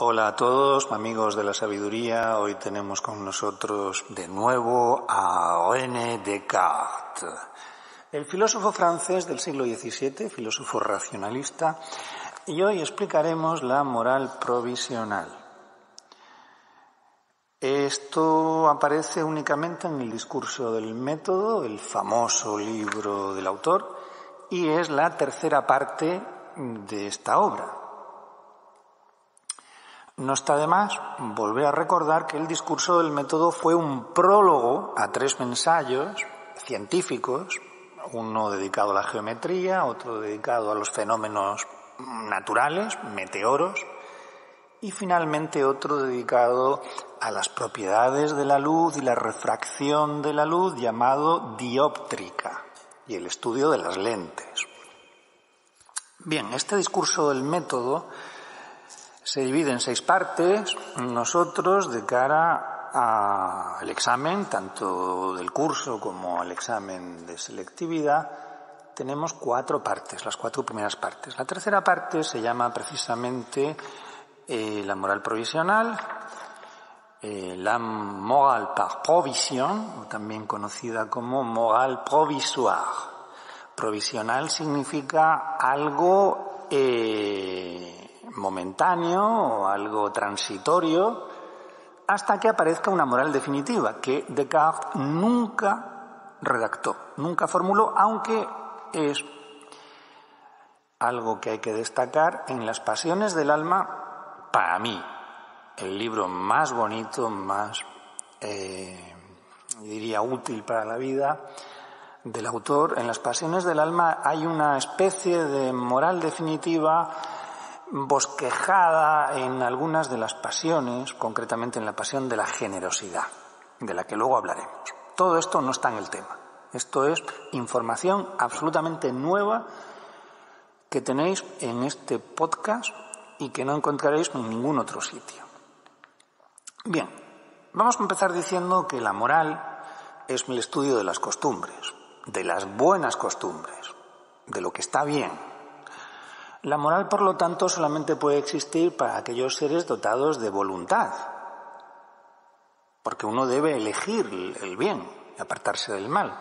Hola a todos, amigos de la sabiduría. Hoy tenemos con nosotros de nuevo a René Descartes, el filósofo francés del siglo XVII, filósofo racionalista, y hoy explicaremos la moral provisional. Esto aparece únicamente en el discurso del método, el famoso libro del autor, y es la tercera parte de esta obra. No está de más volver a recordar que el discurso del método fue un prólogo a 3 ensayos científicos, uno dedicado a la geometría, otro dedicado a los fenómenos naturales, meteoros, y finalmente otro dedicado a las propiedades de la luz y la refracción de la luz, llamado dióptrica, y el estudio de las lentes. Bien, este discurso del método se divide en 6 partes. Nosotros, de cara al examen, tanto del curso como al examen de selectividad, tenemos 4 partes, las 4 primeras partes. La tercera parte se llama precisamente la moral provisional, la morale par provision, o también conocida como morale provisoire. Provisional significa algo momentáneo o algo transitorio hasta que aparezca una moral definitiva que Descartes nunca redactó, nunca formuló, aunque es algo que hay que destacar en Las Pasiones del Alma, para mí, el libro más bonito, más, diría, útil para la vida del autor. En Las Pasiones del Alma hay una especie de moral definitiva bosquejada en algunas de las pasiones, concretamente en la pasión de la generosidad, de la que luego hablaremos. Todo esto no está en el tema. Esto es información absolutamente nueva que tenéis en este podcast y que no encontraréis en ningún otro sitio. Bien, vamos a empezar diciendo que la moral es el estudio de las costumbres, de las buenas costumbres, de lo que está bien. La moral, por lo tanto, solamente puede existir para aquellos seres dotados de voluntad, porque uno debe elegir el bien y apartarse del mal.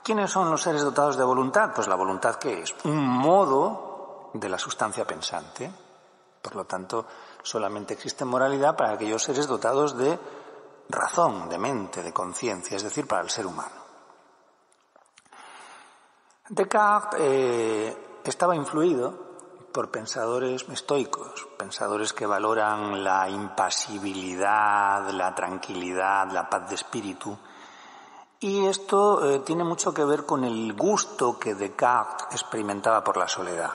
¿Quiénes son los seres dotados de voluntad? Pues la voluntad, ¿qué es? Un modo de la sustancia pensante. Por lo tanto, solamente existe moralidad para aquellos seres dotados de razón, de mente, de conciencia, es decir, para el ser humano. Descartes estaba influido por pensadores estoicos, pensadores que valoran la impasibilidad, la tranquilidad, la paz de espíritu. Y esto tiene mucho que ver con el gusto que Descartes experimentaba por la soledad.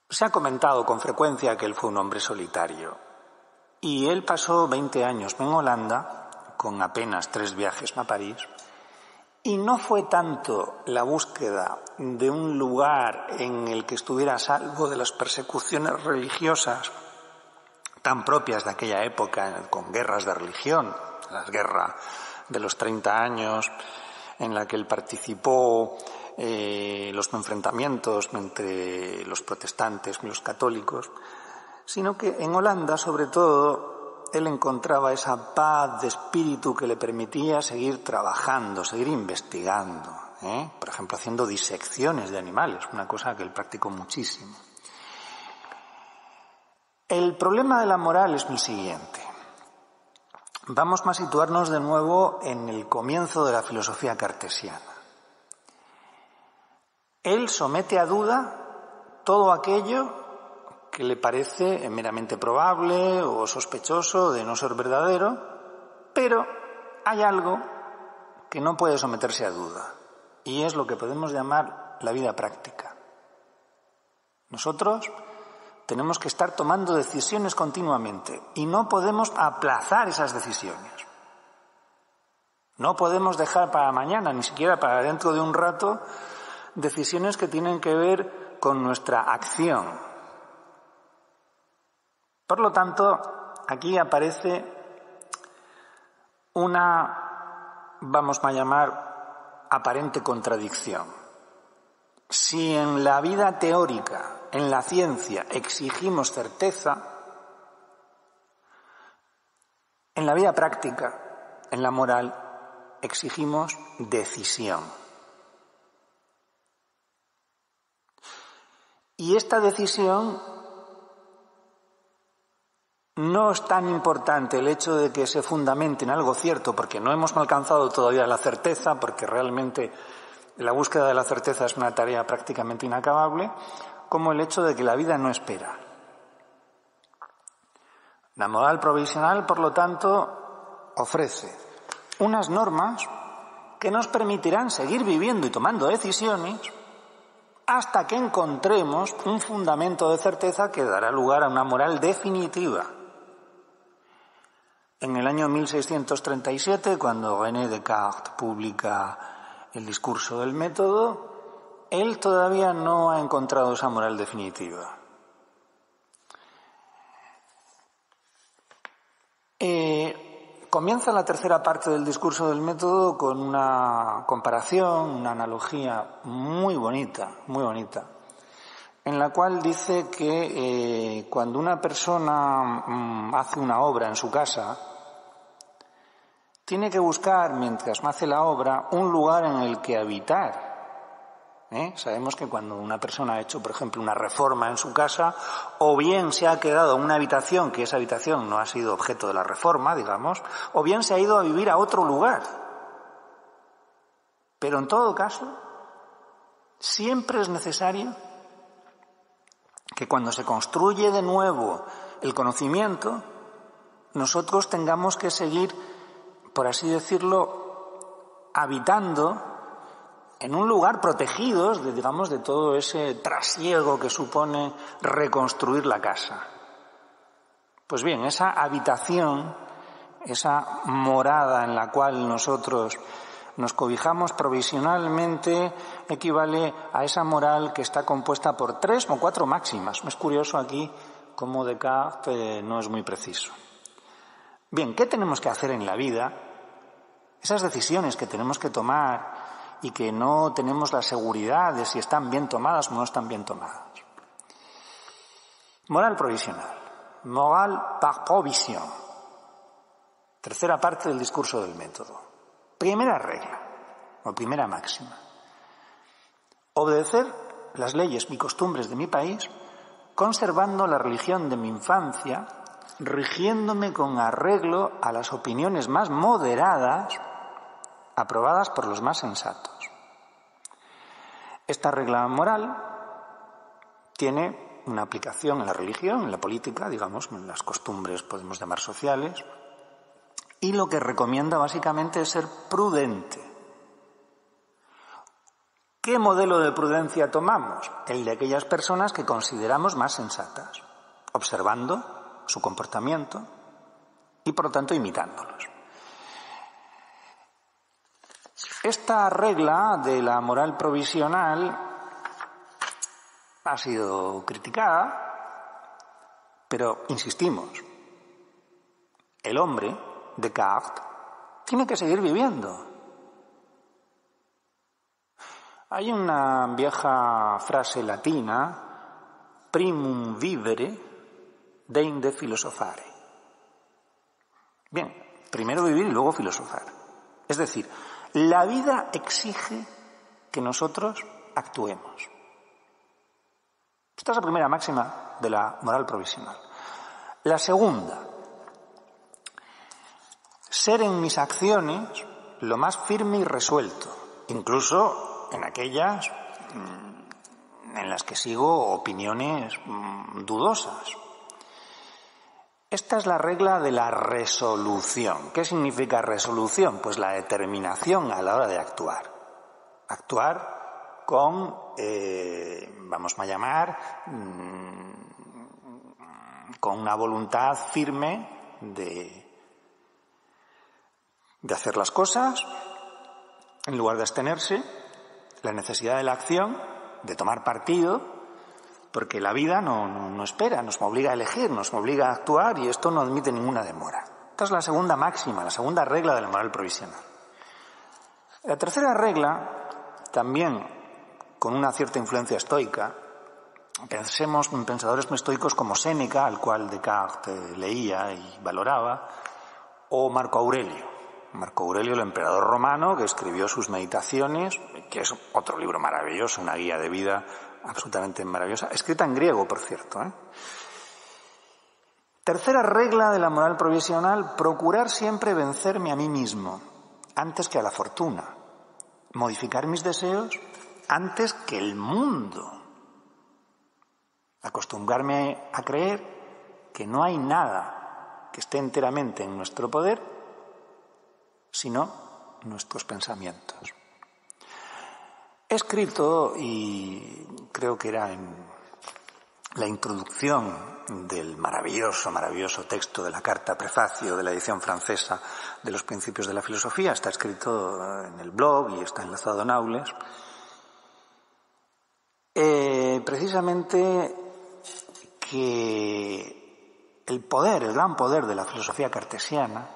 Se ha comentado con frecuencia que él fue un hombre solitario. Y él pasó 20 años en Holanda, con apenas 3 viajes a París. Y no fue tanto la búsqueda de un lugar en el que estuviera a salvo de las persecuciones religiosas tan propias de aquella época, con guerras de religión, la guerra de los 30 años, en la que él participó, los enfrentamientos entre los protestantes y los católicos, sino que en Holanda, sobre todo, él encontraba esa paz de espíritu que le permitía seguir trabajando, seguir investigando, por ejemplo, haciendo disecciones de animales, una cosa que él practicó muchísimo. El problema de la moral es el siguiente. Vamos a situarnos de nuevo en el comienzo de la filosofía cartesiana. Él somete a duda todo aquello que le parece meramente probable o sospechoso de no ser verdadero, pero hay algo que no puede someterse a duda, y es lo que podemos llamar la vida práctica. Nosotros tenemos que estar tomando decisiones continuamente y no podemos aplazar esas decisiones. No podemos dejar para mañana, ni siquiera para dentro de un rato, decisiones que tienen que ver con nuestra acción. Por lo tanto, aquí aparece una, vamos a llamar, aparente contradicción. Si en la vida teórica en la ciencia exigimos certeza, en la vida práctica, en la moral, exigimos decisión. Y esta decisión no es tan importante el hecho de que se fundamente en algo cierto, porque no hemos alcanzado todavía la certeza, porque realmente la búsqueda de la certeza es una tarea prácticamente inacabable, como el hecho de que la vida no espera. La moral provisional, por lo tanto, ofrece unas normas que nos permitirán seguir viviendo y tomando decisiones hasta que encontremos un fundamento de certeza que dará lugar a una moral definitiva. En el año 1637, cuando René Descartes publica el discurso del método, él todavía no ha encontrado esa moral definitiva. Comienza la tercera parte del discurso del método con una comparación, una analogía muy bonita, en la cual dice que cuando una persona hace una obra en su casa, tiene que buscar, mientras hace la obra, un lugar en el que habitar. Sabemos que cuando una persona ha hecho, por ejemplo, una reforma en su casa, o bien se ha quedado en una habitación, que esa habitación no ha sido objeto de la reforma, digamos, o bien se ha ido a vivir a otro lugar. Pero en todo caso, siempre es necesario que cuando se construye de nuevo el conocimiento, nosotros tengamos que seguir, por así decirlo, habitando en un lugar protegidos, de todo ese trasiego que supone reconstruir la casa. Pues bien, esa habitación, esa morada en la cual nosotros nos cobijamos provisionalmente, equivale a esa moral que está compuesta por 3 o 4 máximas. Es curioso aquí cómo Descartes no es muy preciso. Bien, ¿qué tenemos que hacer en la vida? Esas decisiones que tenemos que tomar y que no tenemos la seguridad de si están bien tomadas o no están bien tomadas. Moral provisional. Moral par provision. Tercera parte del discurso del método. Primera regla, o primera máxima. Obedecer las leyes y costumbres de mi país, conservando la religión de mi infancia, rigiéndome con arreglo a las opiniones más moderadas, aprobadas por los más sensatos. Esta regla moral tiene una aplicación en la religión, en la política, en las costumbres, podemos llamar sociales, y lo que recomienda básicamente es ser prudente. ¿Qué modelo de prudencia tomamos? El de aquellas personas que consideramos más sensatas, observando su comportamiento y, por lo tanto, imitándolos. Esta regla de la moral provisional ha sido criticada, pero insistimos, el hombre, Descartes, tiene que seguir viviendo. Hay una vieja frase latina, primum vivere, deinde filosofare. Bien, primero vivir y luego filosofar. Es decir, la vida exige que nosotros actuemos. Esta es la primera máxima de la moral provisional. La segunda, ser en mis acciones lo más firme y resuelto, incluso en aquellas en las que sigo opiniones dudosas. Esta es la regla de la resolución. ¿Qué significa resolución? Pues la determinación a la hora de actuar. Actuar con, vamos a llamar, con una voluntad firme de hacer las cosas, en lugar de abstenerse, la necesidad de la acción, de tomar partido, porque la vida no espera, nos obliga a elegir, nos obliga a actuar y esto no admite ninguna demora. Esta es la segunda máxima, la segunda regla de la moral provisional. La tercera regla, también con una cierta influencia estoica, Pensemos en pensadores estoicos como Séneca, al cual Descartes leía y valoraba, o Marco Aurelio. Marco Aurelio, el emperador romano, que escribió sus Meditaciones, que es otro libro maravilloso, una guía de vida absolutamente maravillosa, escrita en griego, por cierto. Tercera regla de la moral provisional: procurar siempre vencerme a mí mismo antes que a la fortuna, modificar mis deseos antes que el mundo. Acostumbrarme a creer que no hay nada que esté enteramente en nuestro poder, sino nuestros pensamientos. He escrito, y creo que era en la introducción del maravilloso texto de la carta prefacio de la edición francesa de los Principios de la Filosofía, está escrito en el blog y está enlazado en Aules, precisamente que el gran poder de la filosofía cartesiana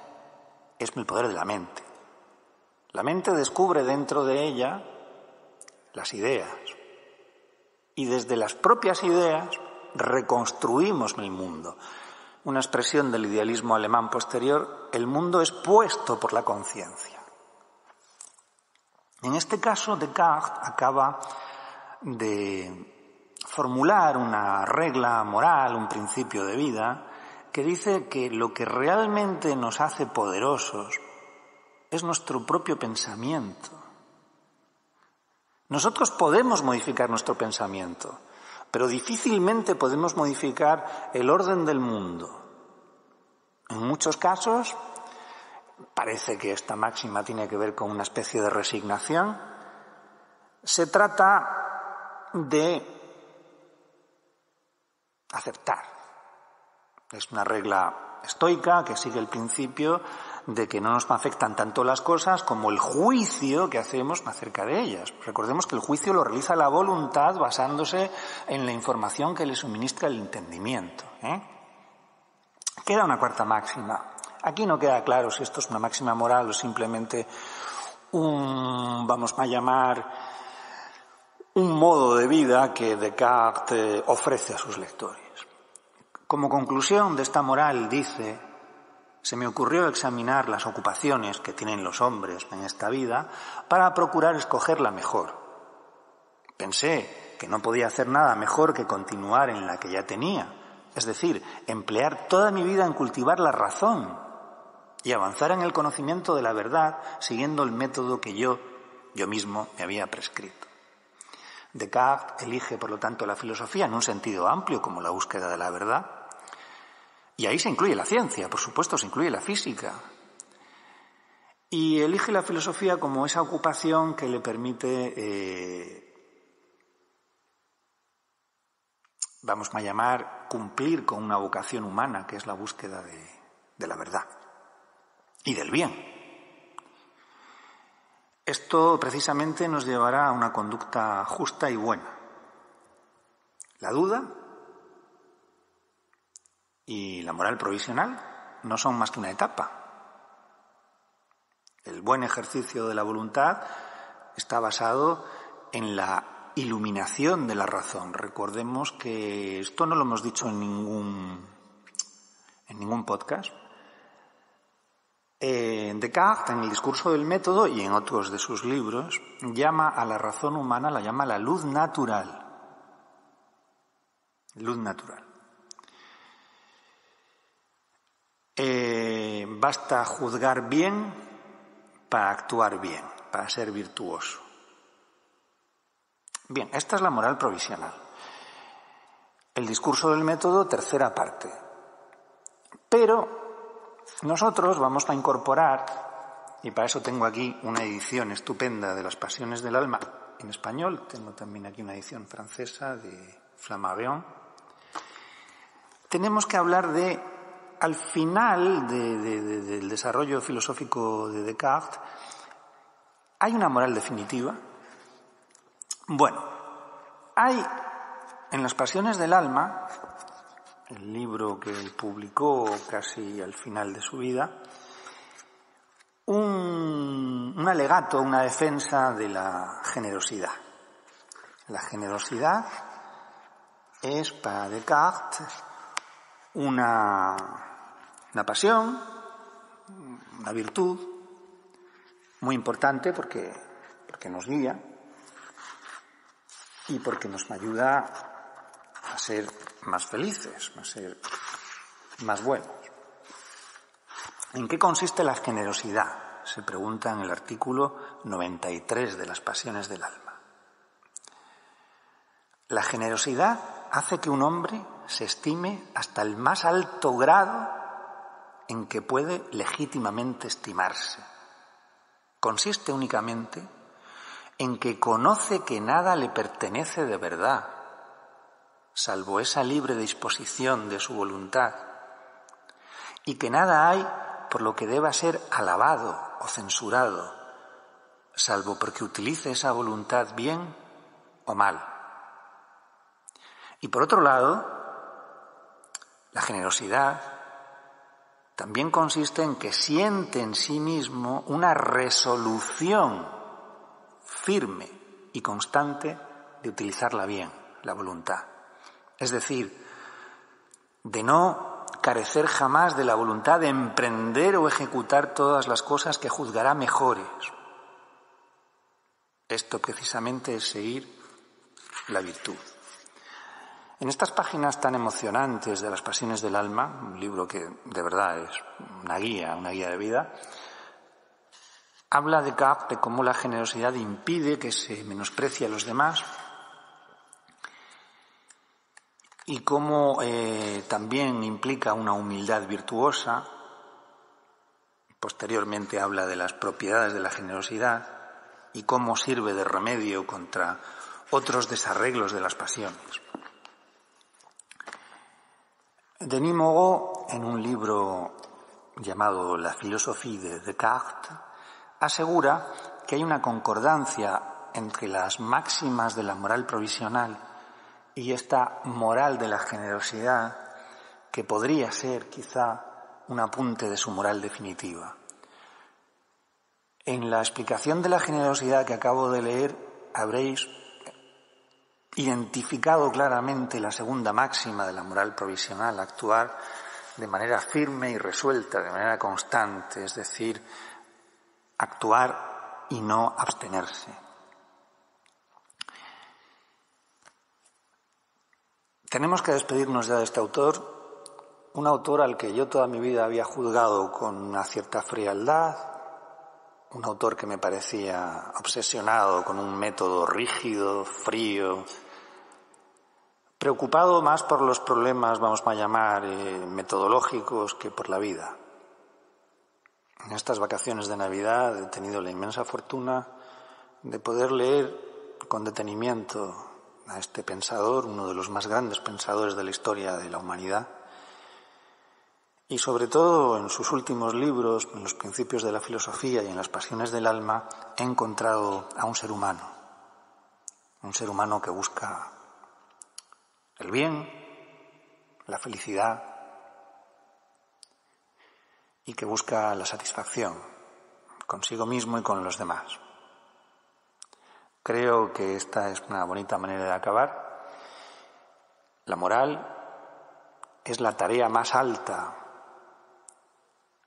es el poder de la mente. La mente descubre dentro de ella las ideas y desde las propias ideas reconstruimos el mundo. Una expresión del idealismo alemán posterior: el mundo es puesto por la conciencia. En este caso, Descartes acaba de formular una regla moral, un principio de vida, que dice que lo que realmente nos hace poderosos es nuestro propio pensamiento. Nosotros podemos modificar nuestro pensamiento, pero difícilmente podemos modificar el orden del mundo. En muchos casos, parece que esta máxima tiene que ver con una especie de resignación. Se trata de aceptar. Es una regla estoica que sigue el principio de que no nos afectan tanto las cosas como el juicio que hacemos acerca de ellas. Recordemos que el juicio lo realiza la voluntad basándose en la información que le suministra el entendimiento. Queda una cuarta máxima. Aquí no queda claro si esto es una máxima moral o simplemente un modo de vida que Descartes ofrece a sus lectores. Como conclusión de esta moral dice: se me ocurrió examinar las ocupaciones que tienen los hombres en esta vida para procurar escoger la mejor. Pensé que no podía hacer nada mejor que continuar en la que ya tenía, es decir, emplear toda mi vida en cultivar la razón y avanzar en el conocimiento de la verdad siguiendo el método que yo mismo me había prescrito. Descartes elige, por lo tanto, la filosofía en un sentido amplio como la búsqueda de la verdad, y ahí se incluye la ciencia, por supuesto, se incluye la física, y elige la filosofía como esa ocupación que le permite, cumplir con una vocación humana, que es la búsqueda de la verdad y del bien. Esto precisamente nos llevará a una conducta justa y buena. La duda y la moral provisional no son más que una etapa. El buen ejercicio de la voluntad está basado en la iluminación de la razón. Recordemos que esto no lo hemos dicho en ningún podcast. Descartes, en el discurso del método y en otros de sus libros, llama a la razón humana, la llama la luz natural. Luz natural. Basta juzgar bien para actuar bien, para ser virtuoso. Bien, esta es la moral provisional. El discurso del método, tercera parte. Pero nosotros vamos a incorporar, y para eso tengo aquí una edición estupenda de Las Pasiones del Alma en español, tengo también aquí una edición francesa de Flammarion. Tenemos que hablar al final del desarrollo filosófico de Descartes, ¿hay una moral definitiva? Bueno, hay en Las Pasiones del Alma, el libro que publicó casi al final de su vida, un alegato, una defensa de la generosidad. La generosidad es para Descartes una pasión, una virtud muy importante porque nos guía y porque nos ayuda a ser más felices, a ser más buenos. ¿En qué consiste la generosidad?, se pregunta en el artículo 93 de las Pasiones del Alma. La generosidad hace que un hombre se estime hasta el más alto grado en que puede legítimamente estimarse. Consiste únicamente en que conoce que nada le pertenece de verdad, salvo esa libre disposición de su voluntad, y que nada hay por lo que deba ser alabado o censurado, salvo porque utilice esa voluntad bien o mal. Y por otro lado, la generosidad también consiste en que siente en sí mismo una resolución firme y constante de utilizarla bien, la voluntad. Es decir, de no carecer jamás de la voluntad de emprender o ejecutar todas las cosas que juzgará mejores. Esto precisamente es seguir la virtud. En estas páginas tan emocionantes de las Pasiones del Alma, un libro que de verdad es una guía de vida, habla Descartes de cómo la generosidad impide que se menosprecie a los demás y cómo también implica una humildad virtuosa. Posteriormente habla de las propiedades de la generosidad y cómo sirve de remedio contra otros desarreglos de las pasiones. Denis Moreau, en un libro llamado La philosophie de Descartes, asegura que hay una concordancia entre las máximas de la moral provisional y esta moral de la generosidad, que podría ser quizá un apunte de su moral definitiva. En la explicación de la generosidad que acabo de leer habréis identificado claramente la segunda máxima de la moral provisional: actuar de manera firme y resuelta, de manera constante, es decir, actuar y no abstenerse. Tenemos que despedirnos ya de este autor, un autor al que yo toda mi vida había juzgado con una cierta frialdad, un autor que me parecía obsesionado con un método rígido, frío, preocupado más por los problemas, vamos a llamar, metodológicos que por la vida. En estas vacaciones de Navidad he tenido la inmensa fortuna de poder leer con detenimiento a este pensador, uno de los más grandes pensadores de la historia de la humanidad, y sobre todo en sus últimos libros, en los Principios de la Filosofía y en las Pasiones del Alma, he encontrado a un ser humano que busca el bien, la felicidad y que busca la satisfacción consigo mismo y con los demás. Creo que esta es una bonita manera de acabar. La moral es la tarea más alta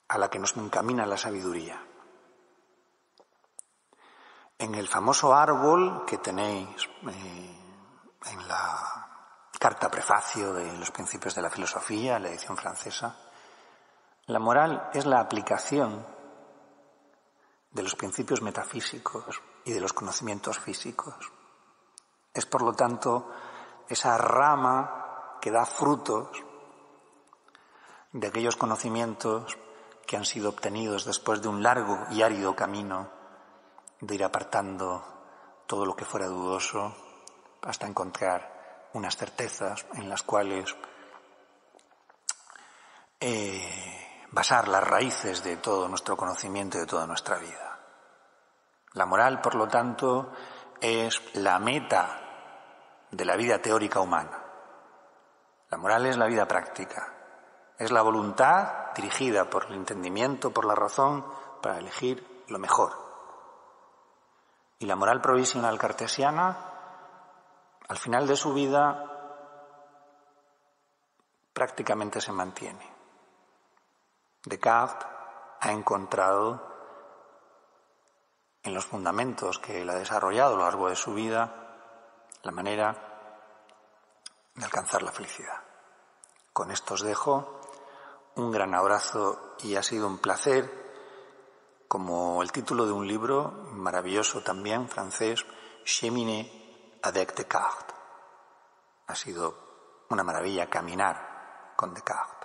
a la que nos encamina la sabiduría. En el famoso árbol que tenéis en la carta prefacio de los Principios de la Filosofía, la edición francesa, la moral es la aplicación de los principios metafísicos y de los conocimientos físicos. Es, por lo tanto, esa rama que da frutos de aquellos conocimientos que han sido obtenidos después de un largo y árido camino de ir apartando todo lo que fuera dudoso hasta encontrar unas certezas en las cuales basar las raíces de todo nuestro conocimiento y de toda nuestra vida. La moral, por lo tanto, es la meta de la vida teórica humana. La moral es la vida práctica. Es la voluntad dirigida por el entendimiento, por la razón, para elegir lo mejor. Y la moral provisional cartesiana, al final de su vida, prácticamente se mantiene. Descartes ha encontrado en los fundamentos que él ha desarrollado a lo largo de su vida la manera de alcanzar la felicidad. Con esto os dejo un gran abrazo y ha sido un placer, como el título de un libro maravilloso también, francés, Cheminer avec Descartes. Ha sido una maravilla caminar con Descartes.